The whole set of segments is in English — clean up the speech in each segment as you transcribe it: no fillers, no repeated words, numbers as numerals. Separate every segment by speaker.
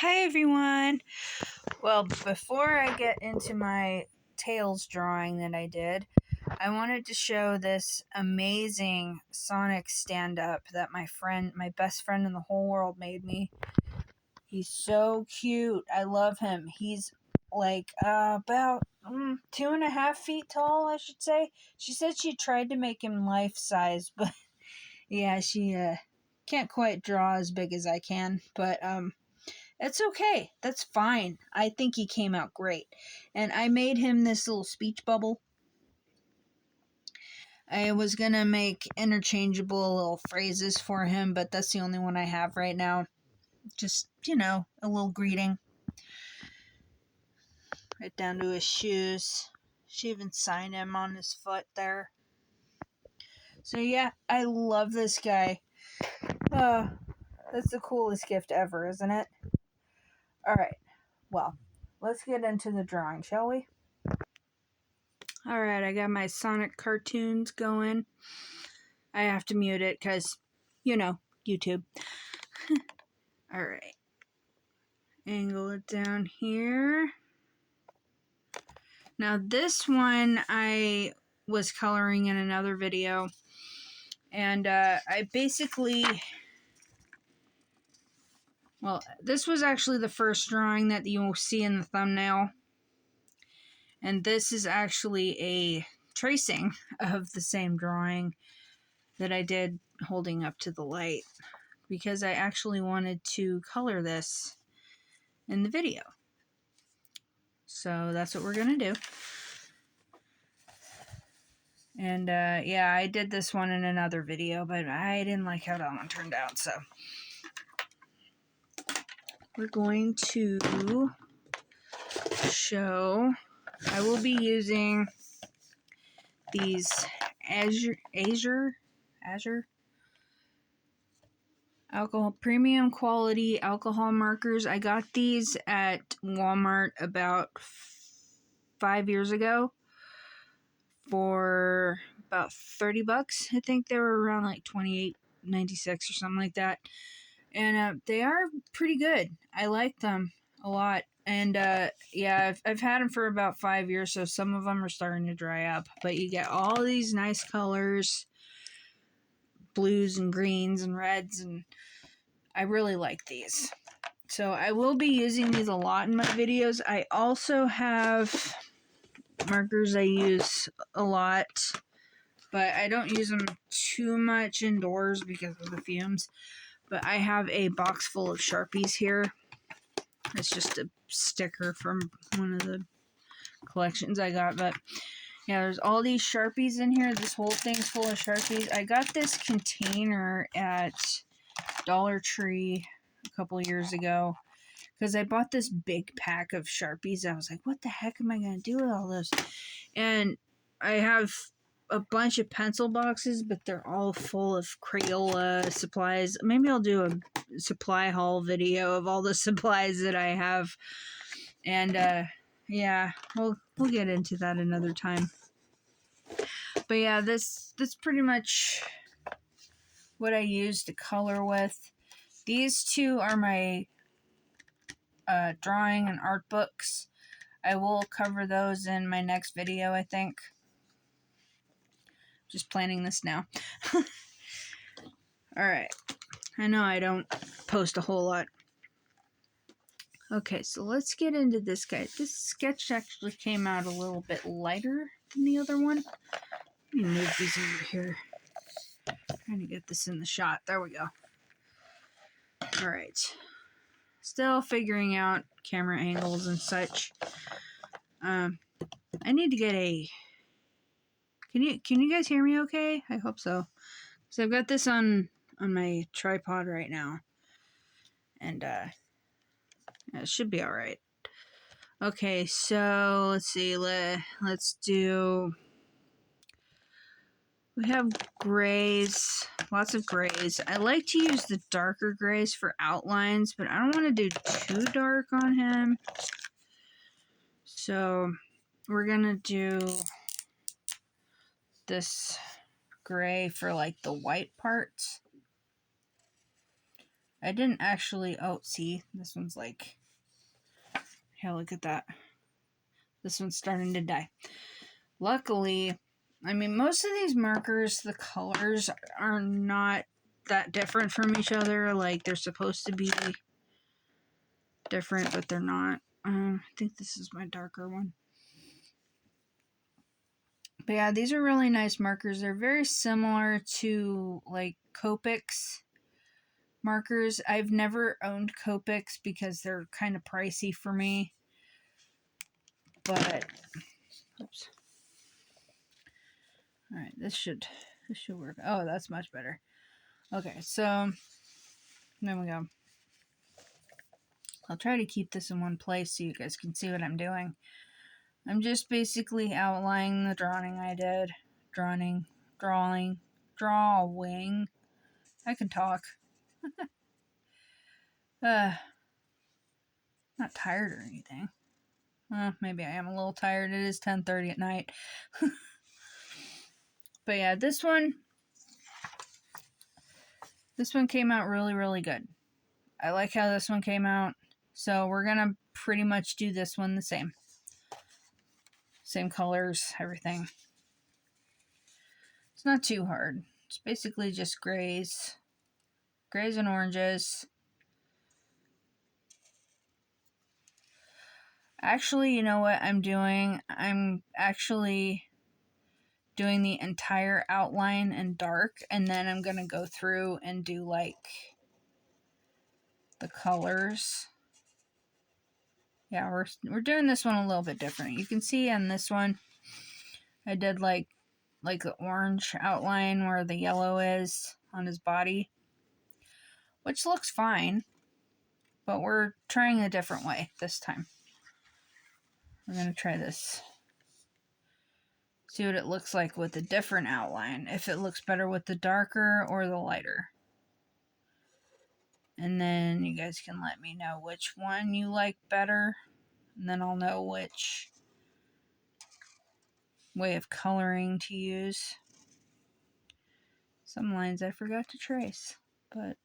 Speaker 1: Hi everyone! Well, before I get into my Tails drawing that I did, I wanted to show this amazing Sonic stand-up that my best friend in the whole world made me. He's so cute. I love him. He's like about 2.5 feet tall, I should say. She said she tried to make him life-size, but yeah, she can't quite draw as big as I can, but it's okay. That's fine. I think he came out great. And I made him this little speech bubble. I was going to make interchangeable little phrases for him, but that's the only one I have right now. Just, a little greeting. Right down to his shoes. She even signed him on his foot there. So yeah, I love this guy. That's the coolest gift ever, isn't it? Alright, well, let's get into the drawing, shall we? Alright, I got my Sonic cartoons going. I have to mute it because, YouTube. Alright. Angle it down here. Now this one I was coloring in another video. And I basically... Well, this was actually the first drawing that you will see in the thumbnail. And this is actually a tracing of the same drawing that I did holding up to the light, because I actually wanted to color this in the video. So that's what we're gonna do. And yeah, I did this one in another video, but I didn't like how that one turned out, so we're going to show... I will be using these Azure alcohol premium quality alcohol markers. I got these at Walmart about 5 years ago for about $30. I think they were around like $28.96 or something like that. And they are pretty good. I like them a lot. And yeah, I've had them for about 5 years, so some of them are starting to dry up. But you get all these nice colors, blues and greens and reds, and I really like these. So I will be using these a lot in my videos. I also have markers I use a lot, but I don't use them too much indoors because of the fumes. But I have a box full of Sharpies here. It's just a sticker from one of the collections I got. But yeah, there's all these Sharpies in here. This whole thing's full of Sharpies. I got this container at Dollar Tree a couple years ago because I bought this big pack of Sharpies. I was like, what the heck am I going to do with all this? And I have a bunch of pencil boxes, but they're all full of Crayola supplies. Maybe I'll do a supply haul video of all the supplies that I have. And yeah, we'll get into that another time. But yeah, that's pretty much what I use to color with. These two are my drawing and art books. I will cover those in my next video, I think. Just planning this now. Alright. I know I don't post a whole lot. Okay, so let's get into this guy. This sketch actually came out a little bit lighter than the other one. Let me move these over here. Trying to get this in the shot. There we go. Alright. Still figuring out camera angles and such. I need to get a... Can you guys hear me okay? I hope so. So I've got this on my tripod right now. And it should be alright. Okay, so let's see. Let's do... We have grays. Lots of grays. I like to use the darker grays for outlines, but I don't want to do too dark on him. So we're going to do this gray for like the white parts. I didn't actually, oh, see, this one's like, yeah, look at that. This one's starting to die. Luckily, I mean, most of these markers, the colors are not that different from each other. Like, they're supposed to be different, but they're not. I think this is my darker one. But yeah, these are really nice markers. They're very similar to, like, Copics markers. I've never owned Copics because they're kind of pricey for me. But, oops. Alright, this should work. Oh, that's much better. Okay, so there we go. I'll try to keep this in one place so you guys can see what I'm doing. I'm just basically outlining the drawing I did. Drawing. I can talk. Not tired or anything. Maybe I am a little tired. It is 10:30 at night. But yeah, this one came out really, really good. I like how this one came out. So we're gonna pretty much do this one the same. Same colors, everything. It's not too hard. It's basically just grays and oranges. Actually, you know what I'm doing? I'm actually doing the entire outline in dark, and then I'm gonna go through and do like the colors. Yeah, we're doing this one a little bit different. You can see on this one, I did like the orange outline where the yellow is on his body, which looks fine, but we're trying a different way this time. We're gonna try this. See what it looks like with a different outline. If it looks better with the darker or the lighter. And then you guys can let me know which one you like better. And then I'll know which way of coloring to use. Some lines I forgot to trace, but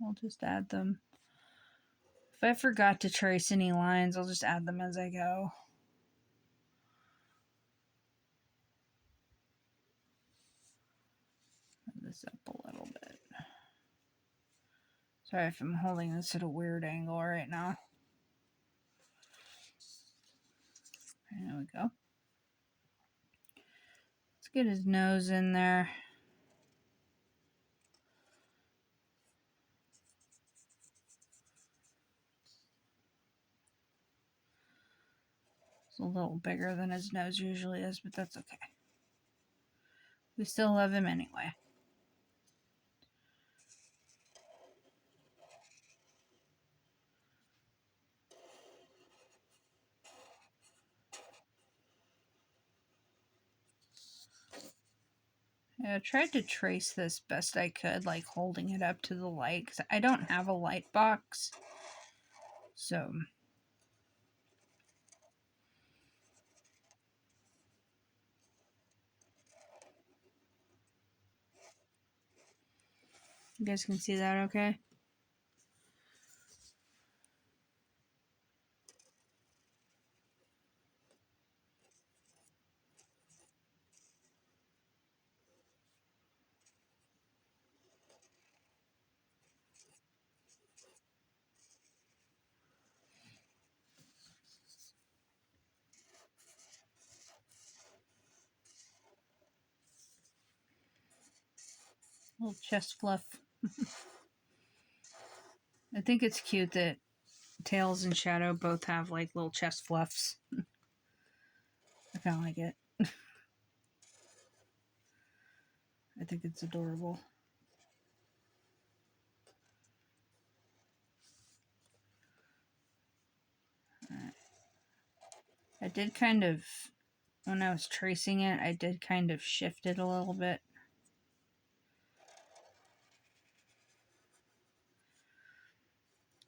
Speaker 1: I'll just add them. If I forgot to trace any lines, I'll just add them as I go. Move this up a little bit. Sorry if I'm holding this at a weird angle right now. There we go. Let's get his nose in there. It's a little bigger than his nose usually is, but that's okay. We still love him anyway. Yeah, I tried to trace this best I could, like holding it up to the light, because I don't have a light box. So, you guys can see that okay? Little chest fluff. I think it's cute that Tails and Shadow both have like little chest fluffs. I kind of like it. I think it's adorable. I did kind of, when I was tracing it, I did kind of shift it a little bit.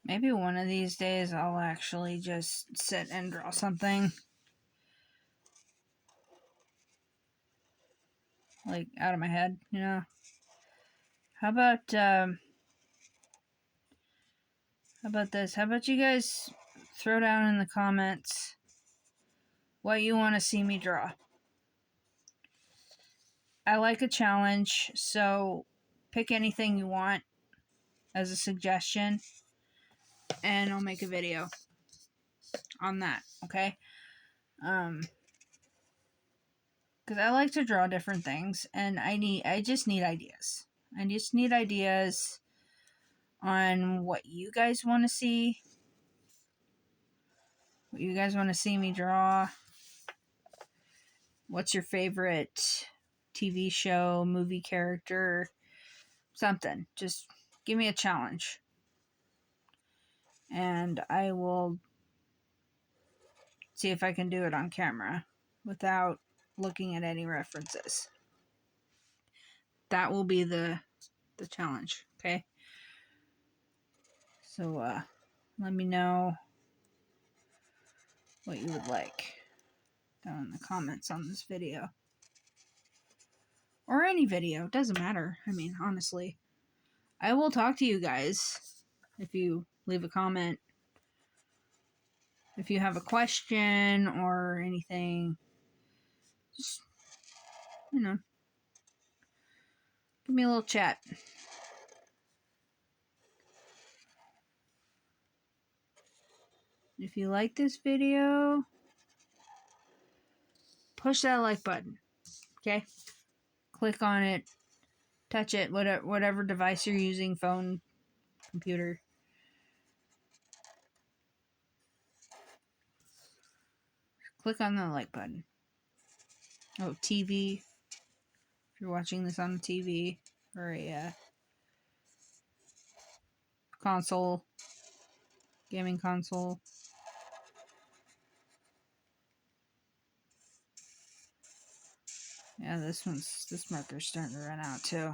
Speaker 1: Maybe one of these days I'll actually just sit and draw something. Like, out of my head, you know? How about, How about this? How about you guys throw down in the comments what you want to see me draw? I like a challenge, so pick anything you want as a suggestion, and I'll make a video on that, okay? Because I like to draw different things, and I just need ideas. I just need ideas on what you guys want to see, what you guys want to see me draw. What's your favorite TV show, movie character, something. Just give me a challenge, and I will see if I can do it on camera without looking at any references. That will be the challenge, okay? So let me know what you would like down in the comments on this video. Or any video, doesn't matter. I mean, honestly. I will talk to you guys if you leave a comment. If you have a question or anything, just, you know, give me a little chat. If you like this video, push that like button, okay? Click on it, touch it, whatever device you're using, phone, computer. Click on the like button. Oh, TV. If you're watching this on a TV or a console, gaming console. Yeah, this marker's starting to run out too.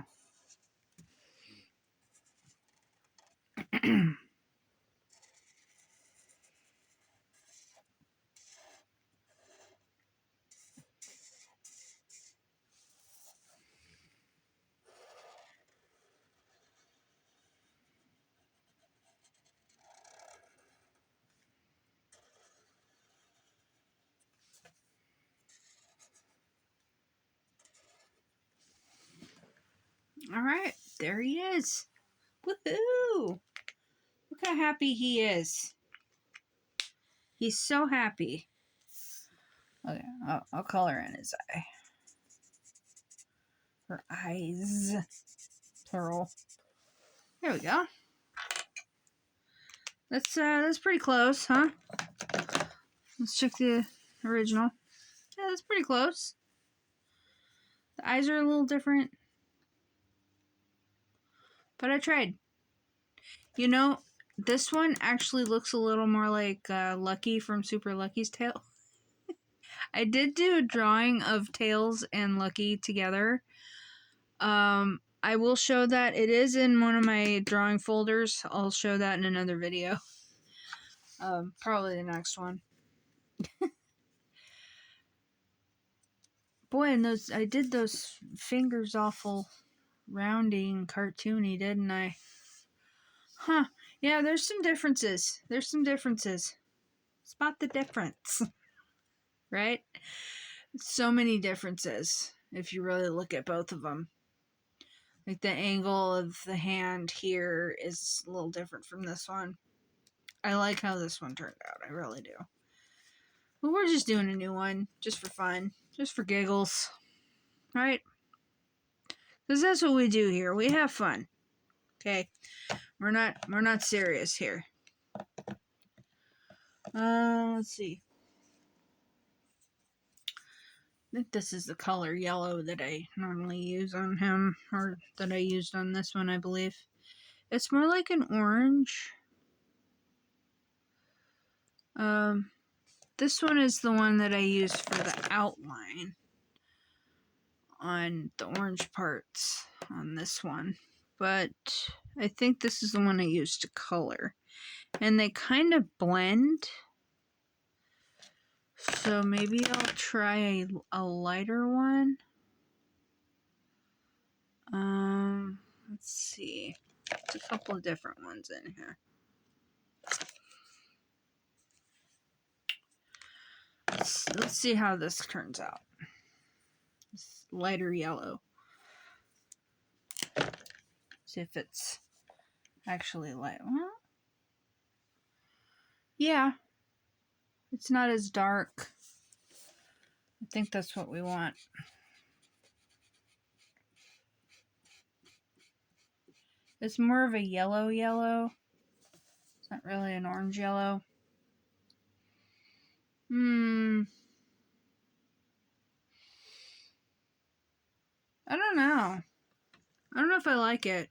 Speaker 1: Alright, there he is. Woohoo! Look how happy he is. He's so happy. Okay, I'll color in his eye. Her eyes. Plural. There we go. That's pretty close, huh? Let's check the original. Yeah, that's pretty close. The eyes are a little different. But I tried. You know, this one actually looks a little more like Lucky from Super Lucky's tail. I did do a drawing of Tails and Lucky together. I will show that. It is in one of my drawing folders. I'll show that in another video. Probably the next one. Boy, and I did those fingers awful rounding cartoony, didn't I? Huh. Yeah, there's some differences. Spot the difference. Right? So many differences if you really look at both of them. Like the angle of the hand here is a little different from this one. I like how this one turned out. I really do. But we're just doing a new one just for fun. Just for giggles. Right? Because that's what we do here. We have fun. Okay? We're not serious here. Let's see. I think this is the color yellow that I normally use on him, or that I used on this one, I believe. It's more like an orange. This one is the one that I use for the outline on the orange parts on this one. But I think this is the one I used to color. And they kind of blend. So maybe I'll try a lighter one. Let's see. There's a couple of different ones in here. let's see how this turns out. It's lighter yellow. See if it's actually light. Well, yeah, it's not as dark. I think that's what we want. It's more of a yellow. It's not really an orange yellow. I don't know. I don't know if I like it.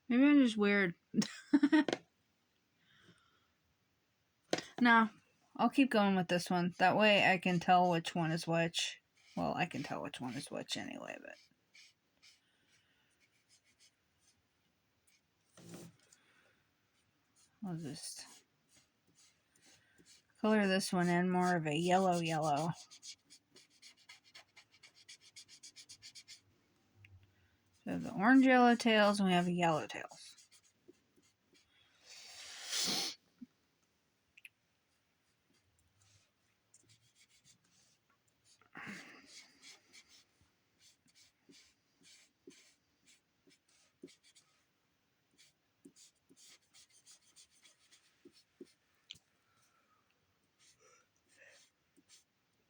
Speaker 1: Maybe I'm just weird. No, I'll keep going with this one. That way I can tell which one is which. Well, I can tell which one is which anyway, but... I'll just color this one in more of a yellow. So the orange yellow tails, and we have a yellow tails.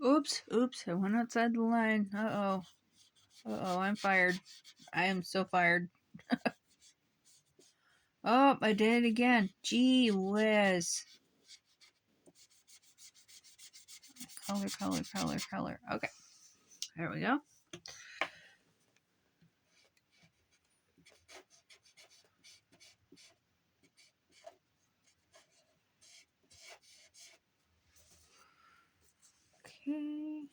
Speaker 1: Oops, I went outside the line. Uh-oh, I'm fired. I am so fired. Oh, I did it again. Gee whiz. Color. Okay, there we go. Okay.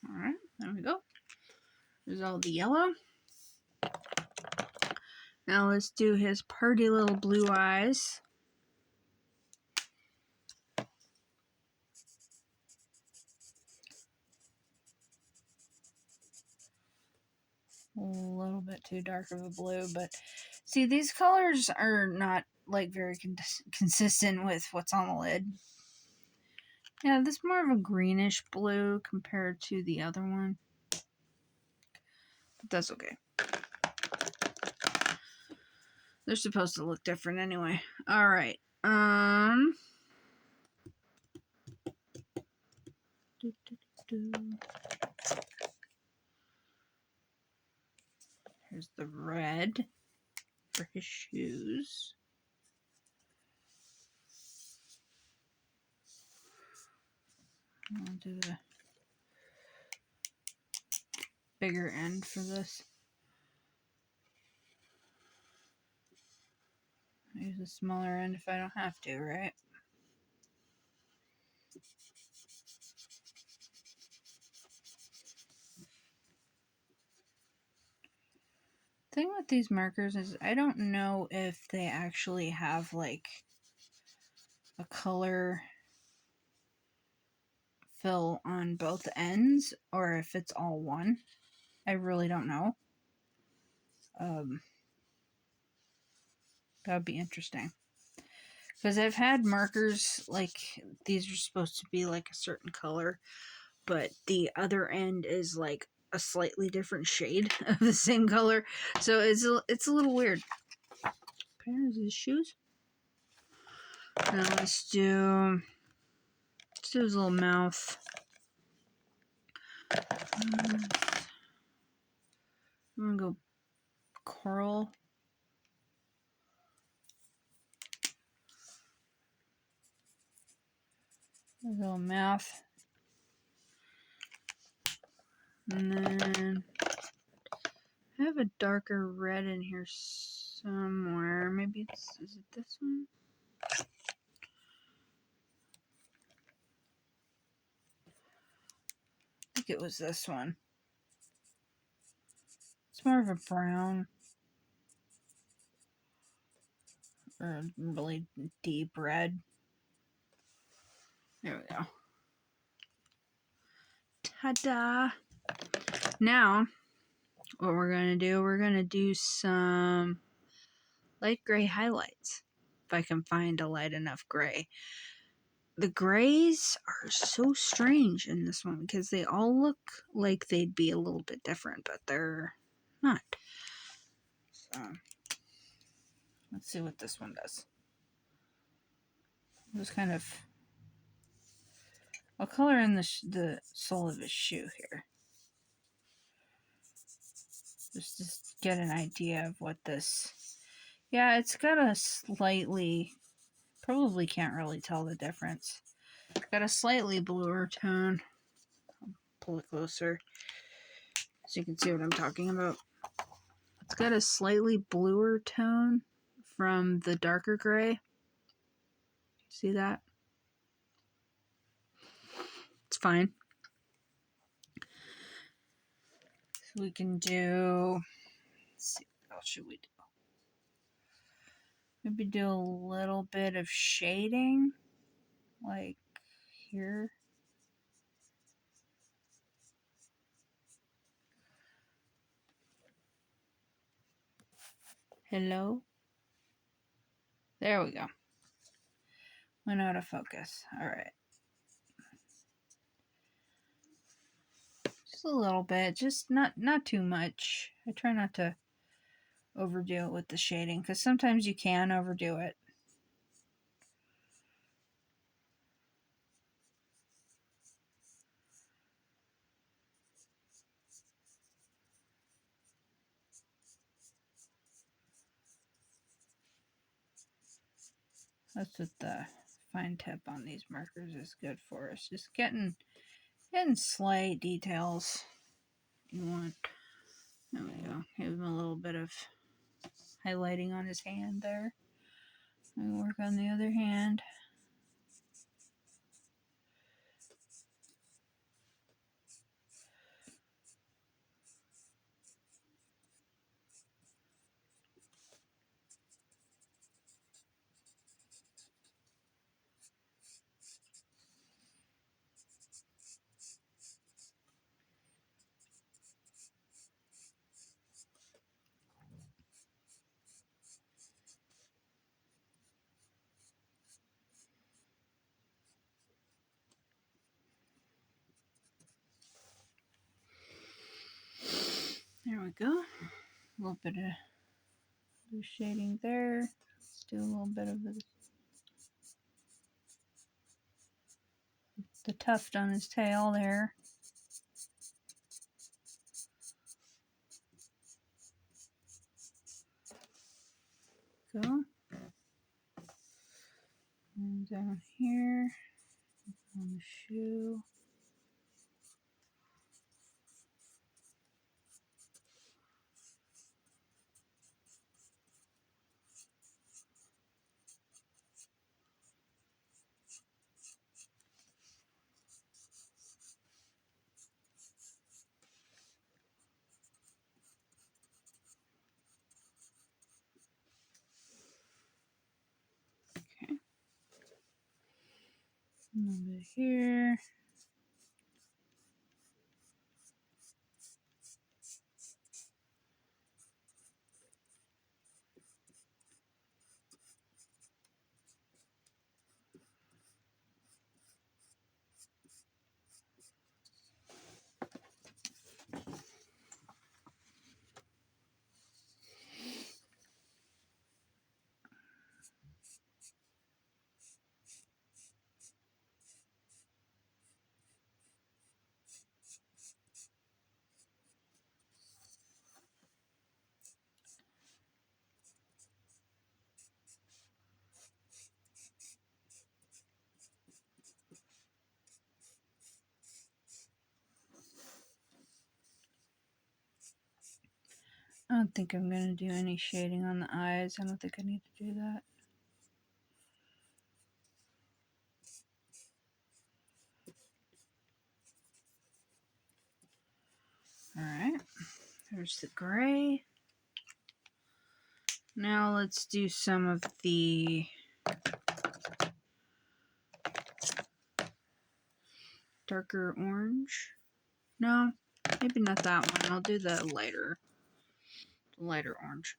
Speaker 1: Alright, there we go. There's all the yellow. Now let's do his pretty little blue eyes. A little bit too dark of a blue, but see, these colors are not like very consistent with what's on the lid. Yeah, this is more of a greenish blue compared to the other one. But that's okay. They're supposed to look different anyway. Alright. Here's the red for his shoes. I'll do the bigger end for this. Use the smaller end if I don't have to, right? Thing with these markers is I don't know if they actually have like a color fill on both ends or if it's all one. I really don't know. That would be interesting. Because I've had markers like these are supposed to be like a certain color, but the other end is like a slightly different shade of the same color. So it's a little weird. Okay, there's his shoes. Now let's do his little mouth. I'm gonna go coral. little mouth. And then I have a darker red in here somewhere. Maybe is it this one? I think it was this one. It's more of a brown. Or a really deep red. There we go. Ta-da! Now, what we're going to do some light gray highlights. If I can find a light enough gray. The grays are so strange in this one because they all look like they'd be a little bit different, but they're not. So, let's see what this one does. Just kind of... I'll color in the sole of his shoe here. Just to get an idea of what this... Yeah, it's got a slightly... Probably can't really tell the difference. It's got a slightly bluer tone. I'll pull it closer so you can see what I'm talking about. It's got a slightly bluer tone from the darker gray. See that? It's fine. So we can do... Let's see, what else should we do? Maybe do a little bit of shading. Like here. Hello? There we go. Went out of focus. Alright. Just a little bit. Just not too much. I try not to overdo it with the shading, because sometimes you can overdo it. That's what the fine tip on these markers is good for us. Just getting slight details you want. There we go. Give him a little bit of highlighting on his hand there. And work on the other hand. There we go. A little bit of blue shading there. Let's do a little bit of the tuft on his tail there. Go. And down here on the shoe. Okay. A little bit here. don't think I'm going to do any shading on the eyes. I don't think I need to do that. Alright, there's the gray. Now let's do some of the darker orange. No, maybe not that one. I'll do the lighter orange.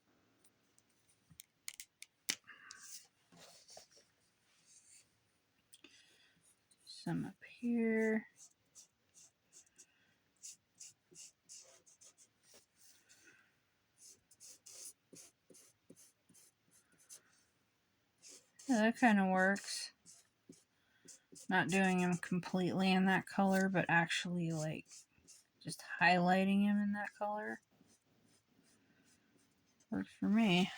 Speaker 1: Some up here. Yeah, that kind of works. Not doing him completely in that color, but actually like just highlighting him in that color. Works for me.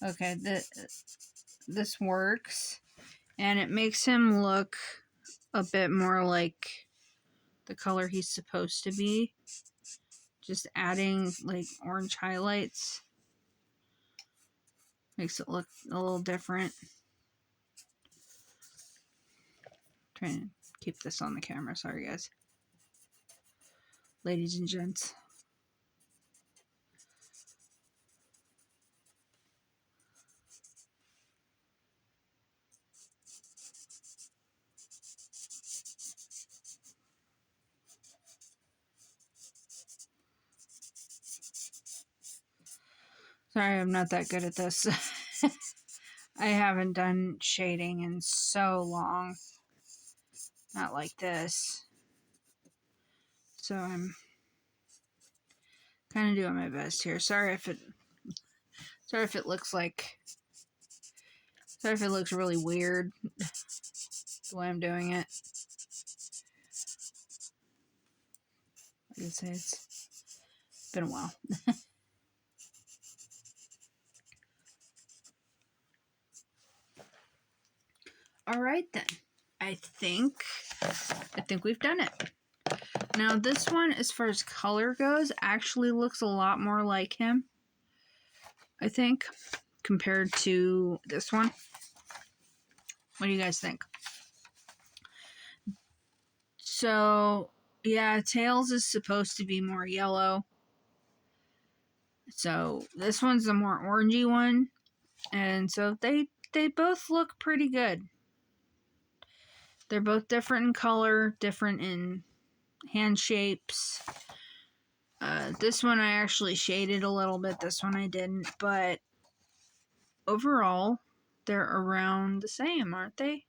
Speaker 1: Okay, this works. And it makes him look a bit more like the color he's supposed to be. Just adding like orange highlights makes it look a little different. Trying to keep this on the camera, sorry guys. Ladies and gents. Sorry, I'm not that good at this. I haven't done shading in so long. Not like this. So I'm kind of doing my best here. Sorry if it looks really weird the way I'm doing it. Like I say, it's been a while. All right then. I think we've done it. Now this one, as far as color goes, actually looks a lot more like him, I think, compared to this one. What do you guys think? So, yeah, Tails is supposed to be more yellow. So this one's the more orangey one. And so they both look pretty good. They're both different in color, different in hand shapes. This one I actually shaded a little bit, this one I didn't, but overall, they're around the same, aren't they?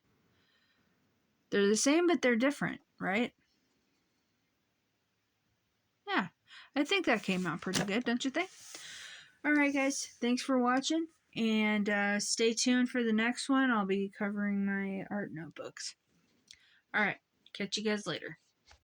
Speaker 1: They're the same, but they're different, right? Yeah, I think that came out pretty good, don't you think? Alright guys, thanks for watching, and stay tuned for the next one. I'll be covering my art notebooks. Alright, catch you guys later.